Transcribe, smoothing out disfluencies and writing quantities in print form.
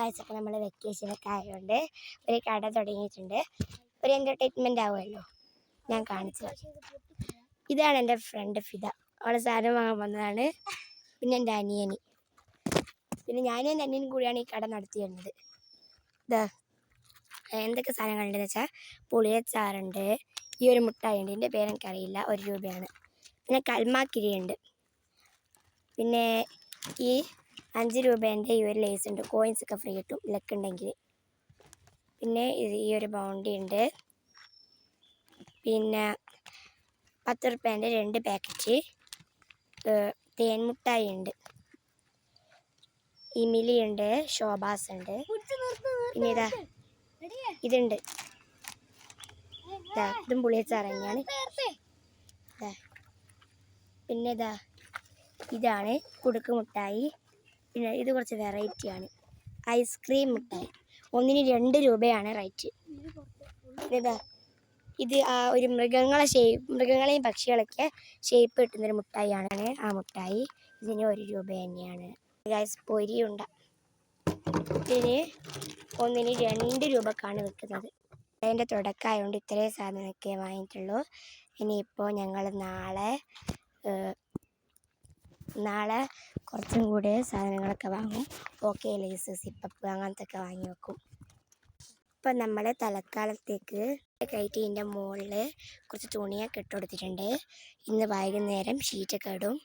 ആഴ്ചയൊക്കെ നമ്മൾ വെക്കേഷനൊക്കെ ആയതുകൊണ്ട് ഒരു കട തുടങ്ങിയിട്ടുണ്ട്. ഒരു എൻ്റർടൈൻമെൻ്റ് ആവുമല്ലോ. ഞാൻ കാണിച്ചു ഇതാണ് എൻ്റെ ഫ്രണ്ട് ഫിദ. അവളെ സാധനം വാങ്ങാൻ വന്നതാണ്. പിന്നെ എൻ്റെ അനിയനി, പിന്നെ ഞാനും എൻ്റെ അനിയനും കൂടിയാണ് ഈ കട നടത്തി വരുന്നത്. ഇതാ എന്തൊക്കെ സാധനങ്ങളുണ്ടെന്ന് വെച്ചാൽ പുളിയച്ചാറുണ്ട്, ഈ ഒരു മുട്ടായി ഉണ്ട്, ഇതിൻ്റെ പേരെനിക്കറിയില്ല, 1 രൂപയാണ്. പിന്നെ കൽമാക്കിരിയുണ്ട്, പിന്നെ ഈ 5 രൂപേൻ്റെ ഈ ഒരു ലേസ് ഉണ്ട്, കോയിൻസൊക്കെ ഫ്രീ കിട്ടും ലക്കുണ്ടെങ്കിൽ. പിന്നെ ഈ ഒരു ബൗണ്ടി ഉണ്ട്. പിന്നെ 10 രൂപേൻ്റെ 2 പാക്കറ്റ് തേൻമുട്ടായി ഉണ്ട്, ഇമിലിയുണ്ട്, ശോഭാസ് ഉണ്ട്. പിന്നെ ഇതുണ്ട്, ഇതും പുളിയച്ചാറ് തന്നെയാണ്. പിന്നെ ഇതാണ് കുടുക്ക് മുട്ടായി. പിന്നെ ഇത് കുറച്ച് വെറൈറ്റിയാണ്, ഐസ്ക്രീം മുട്ടായി. ഒന്നിന് 2 രൂപയാണ് റേറ്റ്. പിന്നെ ഇത് ഒരു മൃഗങ്ങളെയും പക്ഷികളൊക്കെ ഷേപ്പ് കിട്ടുന്നൊരു മുട്ടായിയാണ്. ആ മുട്ടായി ഇതിന് 1 രൂപ തന്നെയാണ്. പൊരിയുണ്ട, ഇതിന് ഒന്നിന് 2 രൂപക്കാണ് വിൽക്കുന്നത്. അതിൻ്റെ തുടക്കമായതുകൊണ്ട് ഇത്രയും സാധനമൊക്കെ വാങ്ങിയിട്ടുള്ളൂ. ഇനിയിപ്പോൾ ഞങ്ങൾ നാളെ കുറച്ചും കൂടെ സാധനങ്ങളൊക്കെ വാങ്ങും. ഓക്കെ ലേസ്, സിപ്പപ്പ് അങ്ങനത്തെ ഒക്കെ വാങ്ങി വെക്കും. ഇപ്പം നമ്മൾ തൽക്കാലത്തേക്ക് കയറ്റിൻ്റെ മുകളിൽ കുറച്ച് തുണിയൊക്കെ ഇട്ട് കൊടുത്തിട്ടുണ്ട്. ഇന്ന് വൈകുന്നേരം ഷീറ്റൊക്കെ ഇടും.